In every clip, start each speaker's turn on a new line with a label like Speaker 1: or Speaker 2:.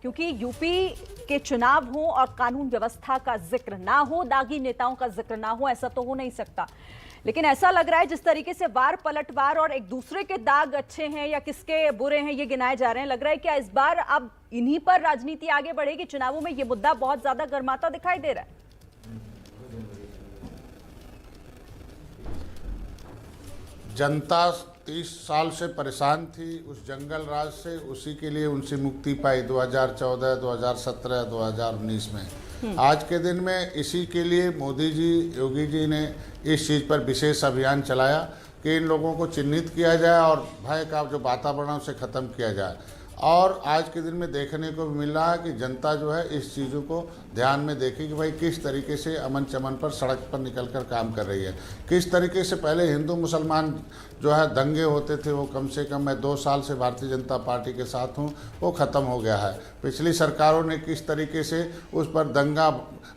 Speaker 1: क्योंकि यूपी के चुनाव हो और कानून व्यवस्था का जिक्र ना हो, दागी नेताओं का जिक्र ना हो, ऐसा तो हो नहीं सकता। लेकिन ऐसा लग रहा है जिस तरीके से वार पलटवार और एक दूसरे के दाग अच्छे हैं या किसके बुरे हैं ये गिनाए जा रहे हैं, लग रहा है कि इस बार अब इन्हीं पर राजनीति आगे बढ़ेगी। चुनावों में ये मुद्दा बहुत ज्यादा गर्माता दिखाई दे रहा है।
Speaker 2: जनता 30 साल से परेशान थी उस जंगल राज से, उसी के लिए उनसे मुक्ति पाई 2014, 2017, 2019 में। आज के दिन में इसी के लिए मोदी जी, योगी जी ने इस चीज़ पर विशेष अभियान चलाया कि इन लोगों को चिन्हित किया जाए और भय का जो वातावरण है उसे ख़त्म किया जाए। और आज के दिन में देखने को भी मिल रहा है कि जनता जो है इस चीज़ों को ध्यान में देखी कि भाई किस तरीके से अमन चमन पर सड़क पर निकलकर काम कर रही है, किस तरीके से पहले हिंदू मुसलमान जो है दंगे होते थे वो कम से कम, मैं 2 साल से भारतीय जनता पार्टी के साथ हूँ, वो ख़त्म हो गया है। पिछली सरकारों ने किस तरीके से उस पर दंगा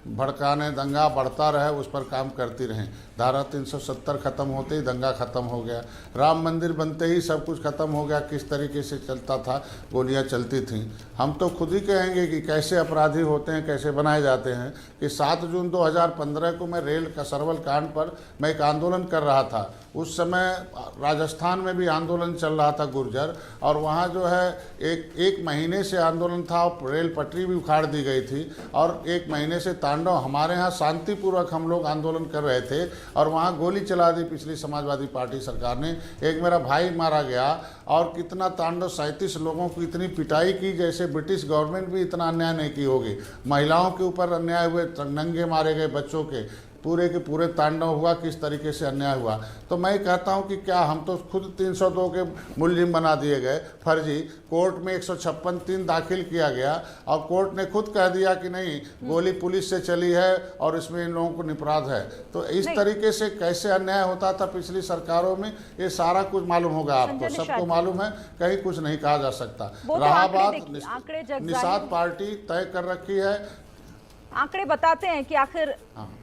Speaker 2: भड़काने, दंगा बढ़ता रहे, उस पर काम करती रहें। धारा 370 ख़त्म होते ही दंगा ख़त्म हो गया, राम मंदिर बनते ही सब कुछ ख़त्म हो गया। किस तरीके से चलता था, गोलियां चलती थीं। हम तो खुद ही कहेंगे कि कैसे अपराधी होते हैं, कैसे बनाए जाते हैं। कि 7 जून 2015 को मैं रेल का सरवल कांड पर मैं एक आंदोलन कर रहा था। उस समय राजस्थान में भी आंदोलन चल रहा था गुर्जर, और वहाँ जो है एक महीने से आंदोलन था, रेल पटरी भी उखाड़ दी गई थी और 1 महीने से तांडव। हमारे यहाँ शांतिपूर्वक हम लोग आंदोलन कर रहे थे और वहाँ गोली चला दी पिछली समाजवादी पार्टी सरकार ने। एक मेरा भाई मारा गया और कितना तांडव, 37 लोगों को इतनी पिटाई की जैसे ब्रिटिश गवर्नमेंट भी इतना अन्याय नहीं की होगी। महिलाओं के ऊपर अन्याय हुए, नंगे मारे गए बच्चों के, पूरे के पूरे तांडव हुआ, किस तरीके से अन्याय हुआ। तो मैं कहता हूं कि क्या हम तो खुद 302 के मुलजिम बना दिए गए फर्जी। कोर्ट में 156(3) दाखिल किया गया और कोर्ट ने खुद कह दिया कि नहीं, गोली पुलिस से चली है और इसमें इन लोगों को निपराध है। तो इस तरीके से कैसे अन्याय होता था पिछली सरकारों में, ये सारा कुछ मालूम होगा आपको, सबको मालूम है, कहीं कुछ नहीं कहा जा सकता। रहा बात, निषाद पार्टी तय कर रखी है।
Speaker 1: आंकड़े बताते हैं कि आखिर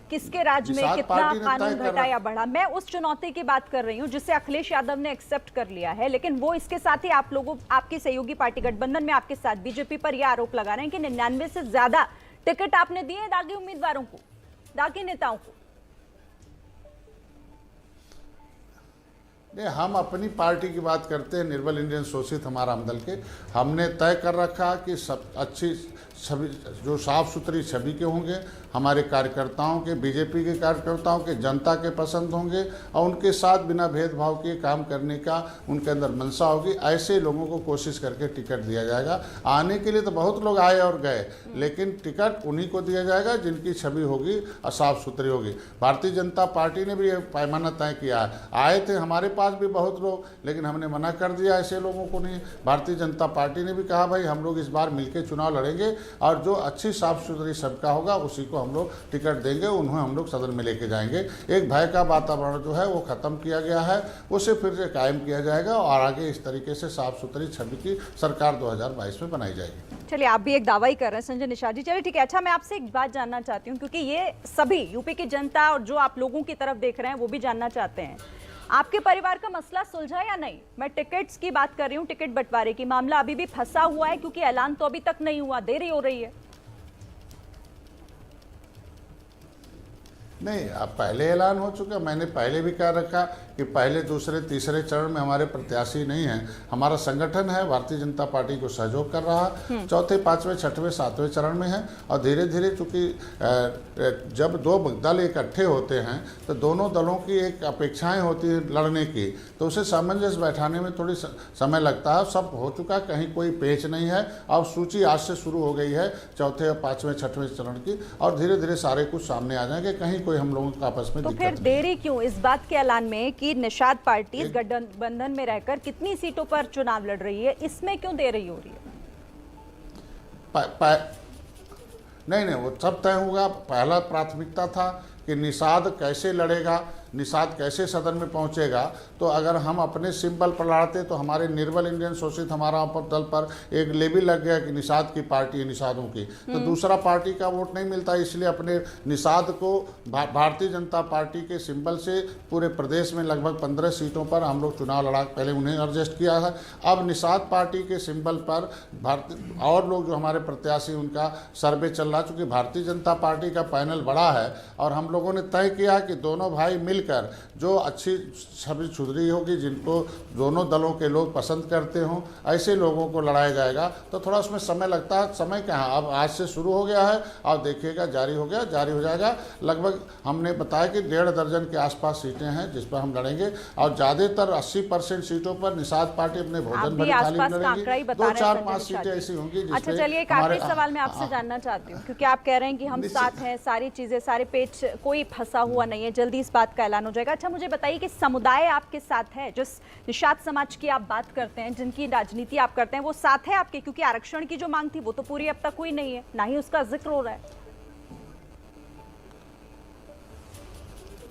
Speaker 1: किसके राज में कितना कानून घटा या बढ़ा। मैं उस चुनौती की बात कर रही हूं जिसे अखिलेश यादव ने एक्सेप्ट कर लिया है, लेकिन वो इसके साथ ही आप लोगों, आपकी सहयोगी पार्टी गठबंधन में आपके साथ बीजेपी पर यह आरोप लगा रहे हैं कि 99 से ज्यादा टिकट आपने दिए दागी उम्मीदवारों को, दागी नेताओं को।
Speaker 2: नहीं, हम अपनी पार्टी की बात करते हैं, निर्बल इंडियन शोषित हमारा हमदल के। हमने तय कर रखा कि सब अच्छी छवि, जो साफ सुथरी छवि के होंगे, हमारे कार्यकर्ताओं के, बीजेपी के कार्यकर्ताओं के, जनता के पसंद होंगे और उनके साथ बिना भेदभाव के काम करने का उनके अंदर मंशा होगी। ऐसे लोगों को कोशिश करके टिकट दिया जाएगा। आने के लिए तो बहुत लोग आए और गए, लेकिन टिकट उन्हीं को दिया जाएगा जिनकी छवि होगी और साफ सुथरी होगी। भारतीय जनता पार्टी ने भी ये पैमाना तय किया है। आए थे हमारे पास भी बहुत लोग, लेकिन हमने मना कर दिया, ऐसे लोगों को नहीं। भारतीय जनता पार्टी ने भी कहा भाई हम लोग इस बार मिलकर चुनाव लड़ेंगे और जो अच्छी साफ सुथरी सबका होगा उसी को हम लोग टिकट देंगे, उन्हें हम लोग सदन में लेके जाएंगे। एक भय का वातावरण जो है वो खत्म किया गया है, उसे फिर से कायम किया जाएगा और आगे इस तरीके से साफ सुथरी छवि की सरकार 2022 में बनाई जाएगी।
Speaker 1: चलिए, आप भी एक दावा ही कर रहे हैं संजय निषाद जी। चलिए ठीक है। अच्छा, मैं आपसे एक बात जानना चाहती हूँ, क्योंकि ये सभी यूपी की जनता और जो आप लोगों की तरफ देख रहे हैं वो भी जानना चाहते हैं, आपके परिवार का मसला सुलझा या नहीं। मैं टिकट्स की बात कर रही हूँ, टिकट बंटवारे की। मामला अभी भी फंसा हुआ है क्योंकि ऐलान तो अभी तक नहीं हुआ, देरी हो रही है।
Speaker 2: नहीं, अब पहले ऐलान हो चुका। मैंने पहले भी कह रखा कि पहले, दूसरे, तीसरे चरण में हमारे प्रत्याशी नहीं हैं। हमारा संगठन है, भारतीय जनता पार्टी को सहयोग कर रहा है, चौथे, पाँचवें, छठवें, सातवें चरण में है। और धीरे धीरे चूँकि जब 2 दल इकट्ठे होते हैं तो दोनों दलों की एक अपेक्षाएं होती हैं लड़ने की, तो उसे सामंजस्य बैठाने में थोड़ी समय लगता है। सब हो चुका, कहीं कोई पेच नहीं है। अब सूची आज से शुरू हो गई है चौथे, पाँचवें, छठवें चरण की, और धीरे धीरे सारे कुछ सामने आ जाएंगे। कहीं कोई हम लोगों का आपस में
Speaker 1: तो फिर देरी क्यों इस बात के ऐलान में कि निषाद पार्टी इस गठबंधन में रहकर कितनी सीटों पर चुनाव लड़ रही है, इसमें क्यों देरी हो रही है?
Speaker 2: नहीं, वो सब तय होगा। पहला प्राथमिकता था कि निषाद कैसे लड़ेगा, निषाद कैसे सदन में पहुंचेगा। तो अगर हम अपने सिंबल पर लड़ते तो हमारे निर्बल इंडियन शोषित हमारा दल पर एक लेबल लग गया कि निषाद की पार्टी है, निषादों की, तो दूसरा पार्टी का वोट नहीं मिलता। इसलिए अपने निषाद को भारतीय जनता पार्टी के सिंबल से पूरे प्रदेश में लगभग 15 सीटों पर हम लोग चुनाव लड़ा, पहले उन्हें एडजस्ट किया है। अब निषाद पार्टी के सिंबल पर भारतीय और लोग जो हमारे प्रत्याशी उनका सर्वे चल रहा, चूँकि भारतीय जनता पार्टी का पैनल बड़ा है और हम लोगों ने तय किया कि दोनों भाई मिलकर जो अच्छी छवि सुधरी होगी, जिनको दोनों दलों के लोग पसंद करते हों, ऐसे लोगों को लड़ाया जाएगा। तो थोड़ा उसमें समय लगता है, समय कहाँ, अब आज से शुरू हो गया है और देखिएगा जारी हो जाएगा। लगभग हमने बताया कि 1.5 दर्जन के आसपास सीटें हैं जिस पर हम लड़ेंगे और ज़्यादातर 80% सीटों पर निषाद पार्टी अपने भोजन भरी थाली में लड़ेगी। 2, 4, 5 सीटें ऐसी होंगी।
Speaker 1: अच्छा चलिए, एक आखिरी सवाल मैं आपसे जानना चाहती हूँ, क्योंकि आप कह रहे हैं कि हम साथ हैं, सारी चीजें, सारे पेच, कोई फंसा हुआ नहीं है, जल्दी इस बात का ऐलान हो जाएगा। अच्छा मुझे बताइए कि समुदाय आपके साथ है, जिस निषाद समाज की आप बात करते हैं, जिनकी राजनीति आप करते हैं, वो साथ है आपके? क्योंकि आरक्षण की जो मांग थी वो तो पूरी अब तक हुई नहीं है, ना ही उसका जिक्र हो रहा है।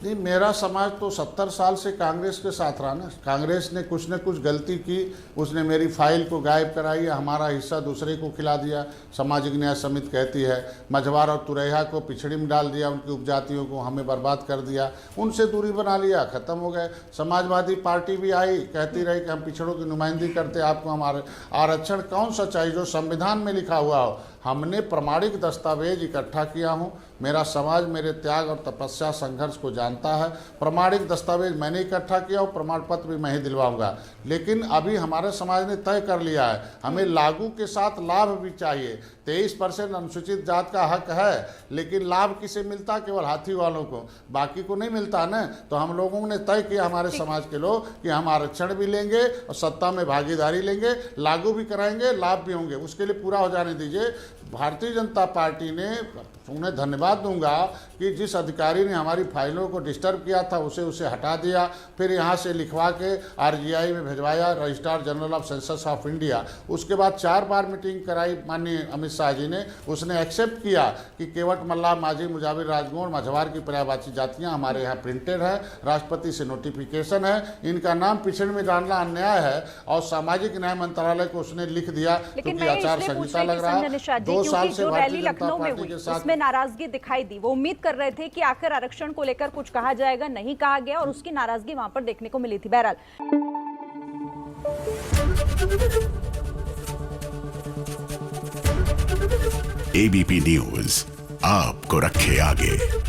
Speaker 2: नहीं, मेरा समाज तो 70 साल से कांग्रेस के साथ रहा ना। कांग्रेस ने कुछ न कुछ गलती की, उसने मेरी फाइल को गायब कराई, हमारा हिस्सा दूसरे को खिला दिया। सामाजिक न्याय समिति कहती है मझवार और तुरैया को पिछड़ी में डाल दिया, उनकी उपजातियों को हमें बर्बाद कर दिया, उनसे दूरी बना लिया, ख़त्म हो गए। समाजवादी पार्टी भी आई, कहती रही कि हम पिछड़ों की नुमाइंदगी करते, आपको हमारे आरक्षण कौन सा चाहिए जो संविधान में लिखा हुआ हो। हमने प्रमाणिक दस्तावेज इकट्ठा किया हूँ, मेरा समाज मेरे त्याग और तपस्या संघर्ष को जानता है। प्रमाणिक दस्तावेज मैंने इकट्ठा किया और प्रमाण पत्र भी मैं ही दिलवाऊंगा। लेकिन अभी हमारे समाज ने तय कर लिया है, हमें लागू के साथ लाभ भी चाहिए। 23% अनुसूचित जात का हक है, लेकिन लाभ किसे मिलता? केवल हाथी वालों को, बाकी को नहीं मिलता ना। तो हम लोगों ने तय किया, हमारे समाज के लोग, कि हम आरक्षण भी लेंगे और सत्ता में भागीदारी लेंगे, लागू भी कराएंगे, लाभ भी होंगे। उसके लिए पूरा हो जाने दीजिए। भारतीय जनता पार्टी ने, उन्हें धन्यवाद दूंगा कि जिस अधिकारी ने हमारी फाइलों को डिस्टर्ब किया था उसे हटा दिया, फिर यहाँ से लिखवा के RGI में भिजवाया, registrar general of census of India. उसके बाद 4 बार मीटिंग कराई माननीय अमित शाह जी ने, उसने एक्सेप्ट किया कि केवट, मल्लाह, माझी, मुजाविर, राजगौर, मझवार की पर्यायवाची जातियाँ हमारे यहाँ प्रिंटेड है, राष्ट्रपति से नोटिफिकेशन है, इनका नाम पिछड़ में डालना अन्याय है। और सामाजिक न्याय मंत्रालय को उसने लिख दिया, क्योंकि आचार संहिता लग रहा है। 2 साल से भारतीय जनता पार्टी के साथ
Speaker 1: नाराजगी दिखाई दी। वो उम्मीद कर रहे थे कि आखिर आरक्षण को लेकर कुछ कहा जाएगा, नहीं कहा गया और उसकी नाराजगी वहां पर देखने को मिली थी। बहरहाल
Speaker 3: ABP न्यूज आपको रखे आगे।